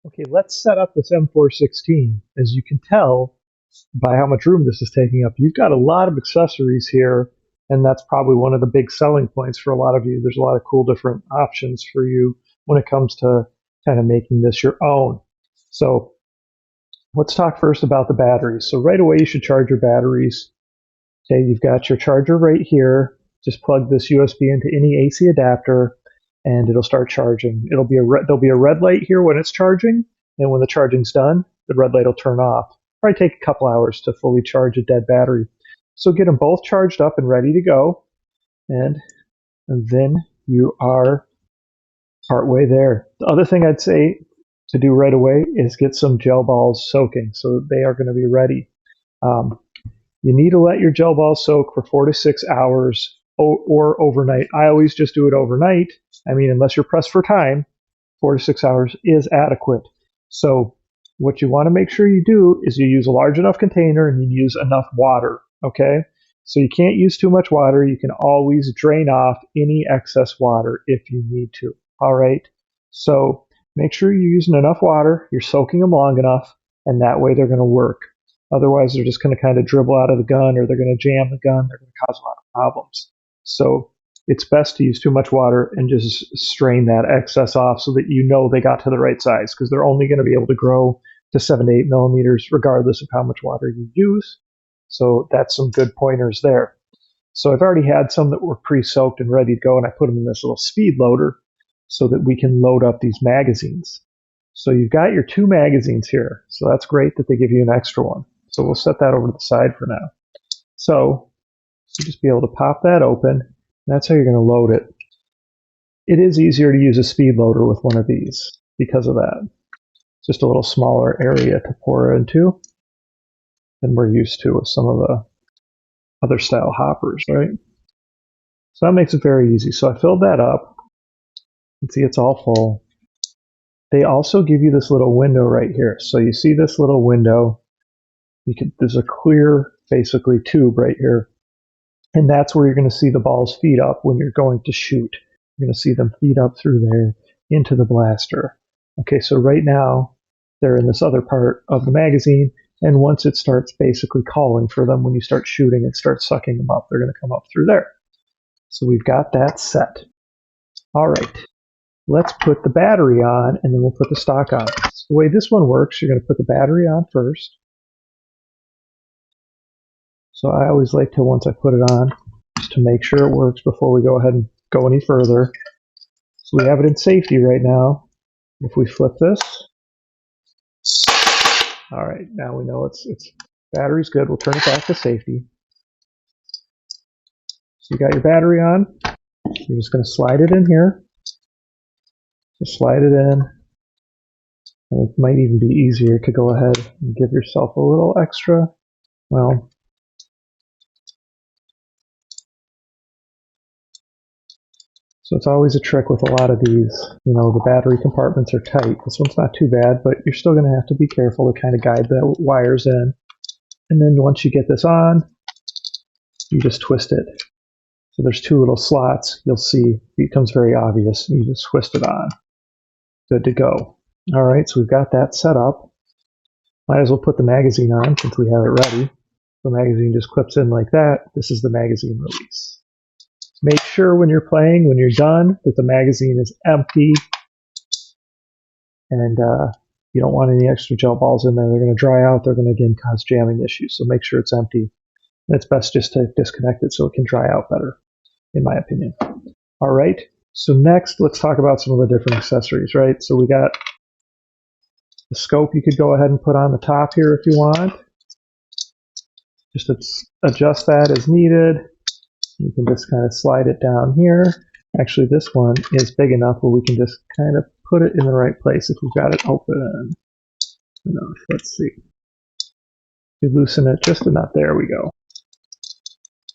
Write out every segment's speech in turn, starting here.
Okay, let's set up this M416. As you can tell by how much room this is taking up, you've got a lot of accessories here, and that's probably one of the big selling points for a lot of you. There's a lot of cool different options for you when it comes to kind of making this your own. So let's talk first about the batteries. So right away you should charge your batteries. Okay, you've got your charger right here. Just plug this USB into any AC adapter and it'll start charging. There'll be a red light here when it's charging, and when the charging's done, the red light will turn off. Probably take a couple hours to fully charge a dead battery. So get them both charged up and ready to go, and then you are partway there. The other thing I'd say to do right away is get some gel balls soaking, so they are going to be ready. You need to let your gel balls soak for 4 to 6 hours or overnight. I always just do it overnight. I mean, unless you're pressed for time, 4 to 6 hours is adequate. So what you want to make sure you do is you use a large enough container and you use enough water, okay? So you can't use too much water. You can always drain off any excess water if you need to, all right? So make sure you're using enough water, you're soaking them long enough, and that way they're going to work. Otherwise, they're just going to kind of dribble out of the gun, or they're going to jam the gun. They're going to cause a lot of problems. So it's best to use too much water and just strain that excess off so that you know they got to the right size, because they're only going to be able to grow to 7 to 8 millimeters regardless of how much water you use. So that's some good pointers there. So I've already had some that were pre-soaked and ready to go, and I put them in this little speed loader so that we can load up these magazines. So you've got your 2 magazines here. So that's great that they give you an extra one. So we'll set that over to the side for now. So you'll just be able to pop that open. That's how you're going to load it. It is easier to use a speed loader with one of these because of that. It's just a little smaller area to pour into than we're used to with some of the other style hoppers, right? So that makes it very easy. So I filled that up. You can see it's all full. They also give you this little window right here. So you see this little window. There's a clear, basically, tube right here. And that's where you're going to see the balls feed up when you're going to shoot. You're going to see them feed up through there into the blaster. Okay, so right now, they're in this other part of the magazine. And once it starts basically calling for them, when you start shooting, it starts sucking them up. They're going to come up through there. So we've got that set. All right. Let's put the battery on, and then we'll put the stock on. So the way this one works, you're going to put the battery on first. So I always like to, once I put it on, just to make sure it works before we go ahead and go any further. So we have it in safety right now. If we flip this, all right, now we know it's battery's good. We'll turn it back to safety. So you got your battery on. You're just going to slide it in here. Just slide it in. And it might even be easier to go ahead and give yourself a little extra. Well, so it's always a trick with a lot of these. You know, the battery compartments are tight. This one's not too bad, but you're still going to have to be careful to kind of guide the wires in. And then once you get this on, you just twist it. So there's 2 little slots. You'll see it becomes very obvious. You just twist it on. Good to go. All right, so we've got that set up. Might as well put the magazine on since we have it ready. The magazine just clips in like that. This is the magazine release. Make sure when you're playing, when you're done, that the magazine is empty. And you don't want any extra gel balls in there. They're going to dry out. They're going to, again, cause jamming issues. So make sure it's empty. And it's best just to disconnect it so it can dry out better, in my opinion. All right. So next, let's talk about some of the different accessories, right? So we got the scope you could go ahead and put on the top here if you want. Just adjust that as needed. You can just kind of slide it down here. Actually, this one is big enough where we can just kind of put it in the right place if we've got it open. Let's see. You loosen it just enough. There we go.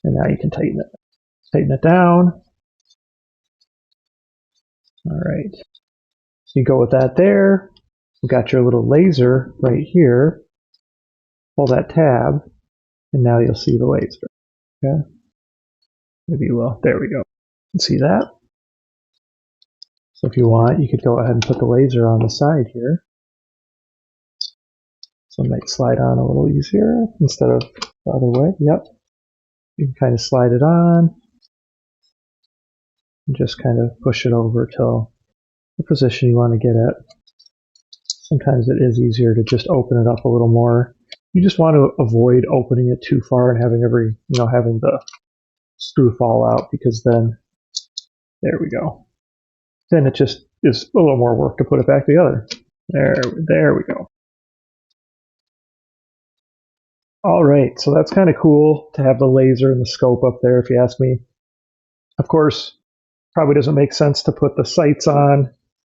And now you can tighten it. Tighten it down. All right. So you go with that there. We've got your little laser right here. Pull that tab, and now you'll see the laser. Okay. Maybe you will. There we go. You can see that. So if you want, you could go ahead and put the laser on the side here. So it might slide on a little easier instead of the other way. Yep. You can kind of slide it on and just kind of push it over till the position you want to get at. Sometimes it is easier to just open it up a little more. You just want to avoid opening it too far and having having the screw fall out, because then, there we go. Then it just is a little more work to put it back together. There we go. All right, so that's kind of cool to have the laser and the scope up there, if you ask me. Of course, probably doesn't make sense to put the sights on,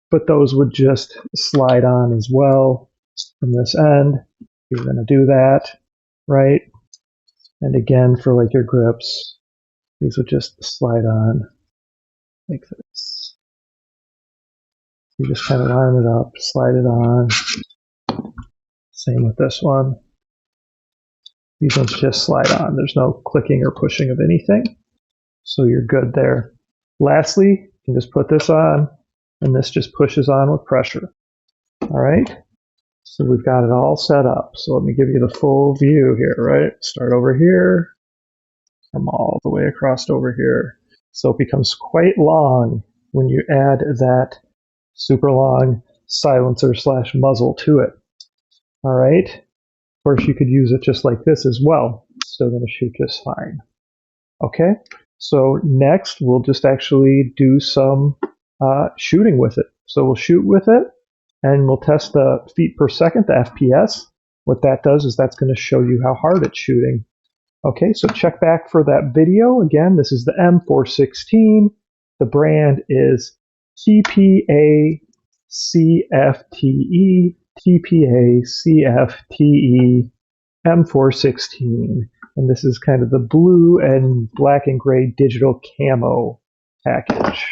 but those would just slide on as well from this end. You're going to do that, right? And again, for like your grips, these would just slide on like this. You just kind of line it up, slide it on. Same with this one. These ones just slide on. There's no clicking or pushing of anything. So you're good there. Lastly, you can just put this on, and this just pushes on with pressure. All right? So we've got it all set up. So let me give you the full view here, right? Start over here, come all the way across over here. So it becomes quite long when you add that super long silencer / muzzle to it. All right? Of course, you could use it just like this as well. Still going to shoot just fine. Okay? So next, we'll just actually do some shooting with it. So we'll shoot with it, and we'll test the feet per second, the FPS. What that does is that's going to show you how hard it's shooting. Okay, so check back for that video. Again, this is the M416. The brand is TPACFTE, TPACFTE M416. And this is kind of the blue and black and gray digital camo package.